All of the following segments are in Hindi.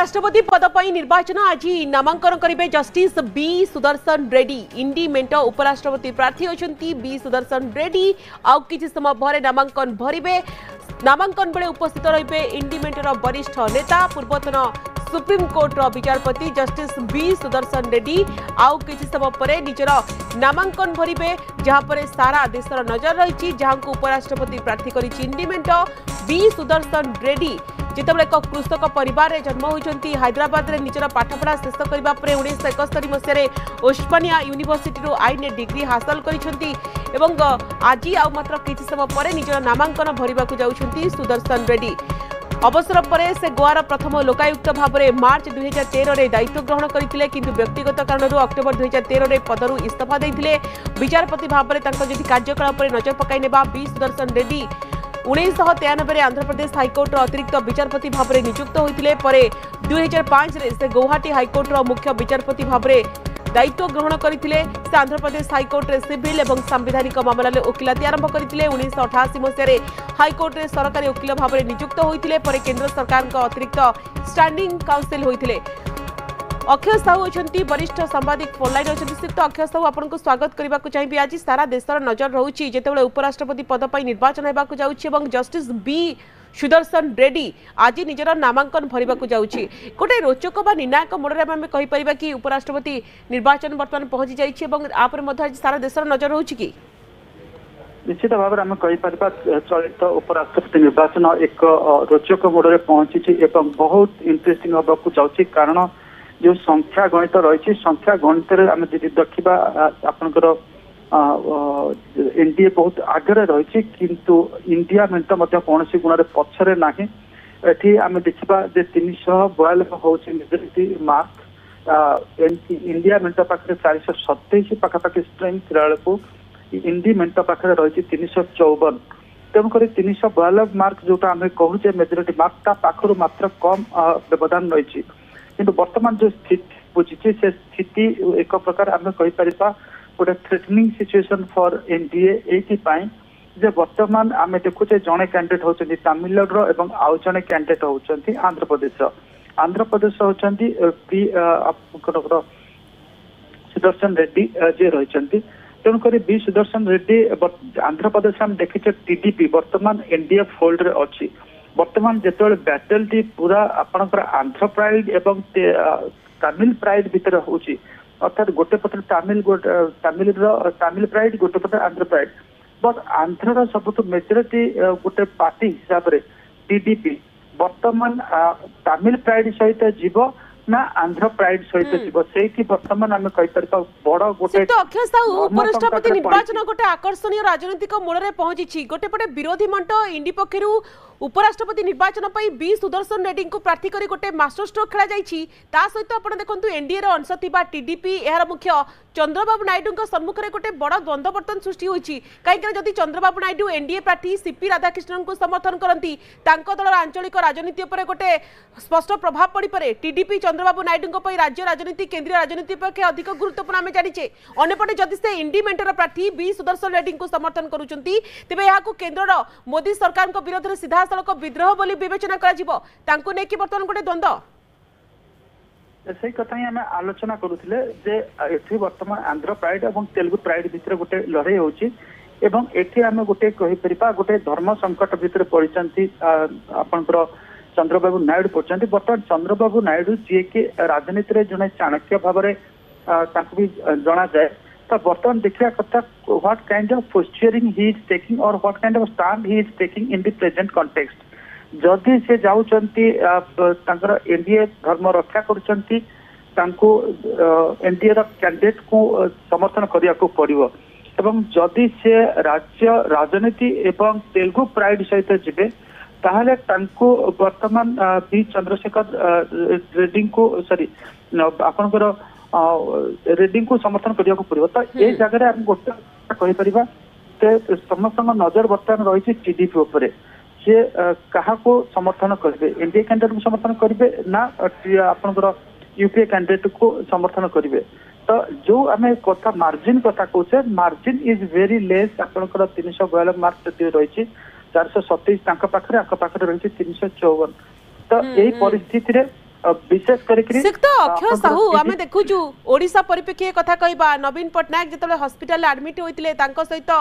उपराष्ट्रपति पद पर निर्वाचन आज नामांकन करेंगे जस्टिस बी सुदर्शन रेड्डी। इंडी मेंट उपराष्ट्रपति प्रार्थी होती बी सुदर्शन रेड्डी। आउ किछि समय पर नामांकन भरिबे। नामांकन बेले उपस्थित रहिबे इंडी मेंटर वरिष्ठ नेता पूर्वतन सुप्रीम कोर्ट विचारपति जस्टिस बी सुदर्शन रेड्डी। आउ किछि समय पर निजर नामांकन भरिबे, जहां पर सारा देशर नजर रही जहां को उपराष्ट्रपति प्रार्थी करिछि इंडी मेंट बी सुदर्शन रेड्डी। जितेबाला एक कृषक परिवार जन्म होती हैदराबाद में निजर पाठपढ़ा शेष करने 1971 मसीह ओस्मानिया यूनिवर्सिटी आईन डिग्री हासिल करछंती एवं आज आ मात्र किछि समय पर निजर नामांकन भरिबा को जाउछंती सुदर्शन रेड्डी। अवसर पर से गोवार प्रथम लोकायुक्त भाव में मार्च 2013 में दायित्व ग्रहण करते, किंतु व्यक्तिगत कारण अक्टोबर 2013 में पदरू इस्तीफा देते। विचारपति भाव में कार्यकाल पर नजर पकाई बी सुदर्शन रेड्डी 1993 आंध्र प्रदेश हाईकोर्ट अतिरिक्त विचारपति भाव में नियुक्त होते। 2005 से गुवाहाटी हाईकोर्ट मुख्य विचारपति भाव में दायित्व ग्रहण करते। से आंध्र प्रदेश हाईकोर्ट सिविल और सांविधानिक मामला वकिलाती आरंभ करते। 1988 मसीह हाईकोर्ट सरकारी वकिल भाव में नियुक्त होते। केंद्र सरकार अतिरिक्त स्टैंडिंग काउंसिल होते। अक्षय साहू होती वरिष्ठ सांबादिक फोनलाइन अच्छे श्रीयुक्त अक्षय साहू आपको स्वागत करने को चाहिए। आज सारा देशर नजर रोचे जितेबाला उपराष्ट्रपति पद पर निर्वाचन होगा जाऊँगी जस्टिस बी सुदर्शन रेड्डी आज निजर नामांकन भरवा जाऊँगी। गोटे रोचक व निर्णायक मोड़ में आम कहीपर कि उपराष्ट्रपति निर्वाचन बर्तमान पहुंची जापर सारा देशर नजर रोचे कि निश्चित भाव में कहीपर चलित उपराष्ट्रपति निर्वाचन एक रोचक मोड़ में पहुंची बहुत इंटरेस्टिंग होगा जाऊँगी। कारण जो संख्या गणित रही संख्या गणित आम देखा आपंकर एनडीए बहुत आगे रही किंतु इंडिया मेंट कौन गुण पछरे ना। ये आम देखा 342 हूँ मेजोरिटी मार्क इंडिया मेंट पाखे 427 पखापाखि स्ट्रेंथ को इंडी मेंट पाखे रही 354। तेणुक 342 मार्क जोटा आम कहूचे मेजोरिटी मार्क पाखर मात्र कम व्यवधान रही। किंतु वर्तमान जो स्थिति बुझी से स्थिति एक प्रकार आम कहीपर गोटे थ्रेटनिंग सिचुएशन फॉर एनडीए ये वर्तमान आम देखुचे जड़े कैंडिडेट होती तमिलनाडु एवं आउ जड़े कैंडिडेट होती आंध्र प्रदेश होती सुदर्शन रेड्डी जे रही। तेणुक बी सुदर्शन रेड्डी आंध्र प्रदेश में देखीचे टीडीपी वर्तमान एनडीए फोल्ड रे अच्छी। वर्तमान जिते बैटल टी पूरा आपंकर आंध्र प्राइड एवं तमिल प्राइड भितर होची अर्थात गोटे पटे तमिल प्राइड गोटे पटे आंध्र प्राइड बट आंध्र सबुठ मेजोरिटी गोटे पार्टी हिसाब से टीडीपी वर्तमान तमिल प्राइड सहित जीव ना आंध्र प्राइड सहित जीव से वर्तमान आम कहीपर बड़ गोटे अक्षय साहू उपराष्ट्रपति निर्वाचन गोटे आकर्षणीय राजनीतिक मोड़ में पहुंची। गोटे पटे विरोधी मंच इंडी पक्षर उपराष्ट्रपति निर्वाचन बी सुदर्शन रेड्डी को प्रार्थी कर गोटे मास्टर स्ट्रोक खेल जाता सहित आप देखते एनडीए अंश था टीडीपी यार मुख्य चंद्रबाबू नायडू सम्मुख में गोटे बड़ द्वंद्व बर्तन सृष्टि होती। कहीं जदि चंद्रबाबू नायडू एनडीए प्रार्थी सीपी राधाकृष्णन को समर्थन करती दल आंचलिक राजनीति पर गोटे स्पष्ट प्रभाव पड़ पारे। टीडीपी चंद्रबाबू नायडू राज्य राजनीति केंद्रीय राजनीति पक्षे अधिक गुरुत्वपूर्ण आम जाचे। अंपटे जदि से इंडी मेंटर प्रार्थी बी सुदर्शन रेड्डी को समर्थन करुँचे तेज यहाँ केन्द्र मोदी सरकार विरोध में सीधा विद्रोह बोली विवेचना बर्तमान गोटे द्वंद्व से कथा ही आम आलोचना करुले जे वर्तमान आंध्र प्राइड और तेलुगु प्राइड भितर गोटे लड़ाई होची एवं एठी आम गोटे कहीपर गोटे धर्म संकट भितर पड़ती आपंकर चंद्रबाबू नायडू पड़ते। बर्तमान चंद्रबाबू नायडू जी कि राजनीति जड़े चाणक्य भाव में भी जना जाए तो बर्तमान देखा कथा what kind of posturing he is taking और what kind of stand he is taking in the present context. जदि से जाउचंती एनडीए धर्म रक्षा करुचंती एनडीए कैंडिडेट को समर्थन करिया को पड़िबो एवं जदि से राज्य राजनीति एवं तेलुगु प्राइड सहित जिबे ताहले तांको वर्तमान बी चंद्रशेखर रेड्डी को सॉरी आपनकर रेड्डी को समर्थन करिया को पड़िबो। तो ए जगह हम गोटे कहि परिबा ते समस्त नजर वर्तमान रही टीडीपी उपरे से क्या समर्थन करेंगे एनडीए कैंडिडेट को समर्थन करेंगे ना आपंकर यूपीए कैंडिडेट को समर्थन करेंगे। तो जो आम कथा मार्जिन कथा कहे मार्जिन इज वेरी लेस आपंकर 342 मार्क रही 427 पाखे रही 354। तो यही परिस्थिति विशेष करके सिक्त अक्षय साहू आमे देखुचु ओडिशा परिप्रेक्षी कथा कहबा नवीन पटनायक जेतले हॉस्पिटल एडमिट होइतिले तांको सहित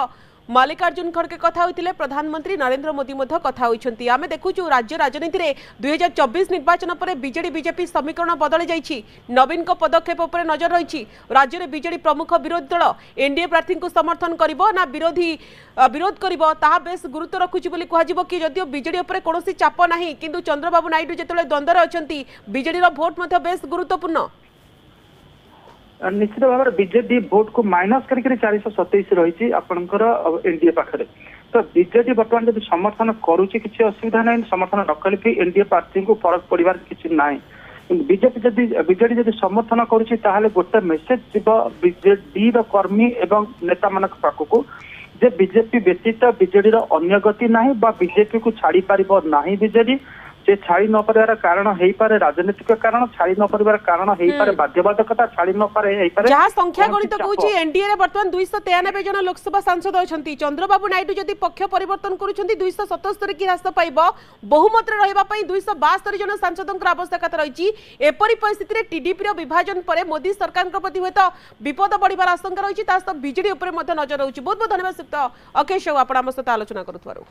मल्लिकार्जुन खड़गे कथा होइतिले प्रधानमंत्री नरेंद्र मोदी मध्य कथा होइछंती आमे देखुचु राज्य राजनीति रे 2024 निर्वाचन पर बीजेडी बीजेपी समीकरण बदली जाइछि नवीन को पदक्षेप पर नजर रहिछि राज्य रे बीजेडी प्रमुख विरोधी दल एनडीए प्रार्थी को समर्थन करिवो ना विरोध करिवो ताहा बेस गुरुत्व रखुछि बोली कहजिवो कि जदियो बीजेडी ऊपर कोनोसी चाप नाही किंतु चंद्रबाबू नायडू जेतले द्वंद्वर अछंती बीजेडी रो वोट मध्य बेस गुरुत्वपूर्ण निश्चित भाव में बीजेडी भोट को माइनस करके 427 रही एनडीए पाखे तो बीजेडी बर्तमान जब समर्थन करुच्ची किसी असुविधा ना समर्थन न कले भी एनडीए प्रार्थी को फरक पड़ार किसी ना बीजेडी जब समर्थन करुच्ची गोटे मेसेज जीव बीजेडी कर्मी एवं नेता मान पाखक जे बीजेपी व्यतीत बीजेडी अन्य गति ना बीजेपी को छाड़ी पार ना बीजेडी से छाड़ी न पार कारण हो पारे राजनीतिक कारण छाड़ी न पार कारण हो पारे बाध्यबाधकता छाड़ी न पारे जहाँ संख्या गणित कहूँ एनडीए रे बर्तमान 293 जन लोकसभा सांसद अछंती चंद्रबाबू नायडू जदि पक्ष परिवर्तन करूछंती 277 की ह्रास पाइबो बहुमत रे रहबा पई 272 जन सांसदक आवश्यकता रहिछि एपरि परिस्थिति रे टीडीपी रो विभाजन परे मोदी सरकार के प्रति होत विपद बढ़िबार आशंका रहिछि तास बीजेडी ऊपर मध्य नजर रहुछि बहुत बहुत धन्यवाद सिक्त अकेश आपण हम सहित आलोचना करूथवारो।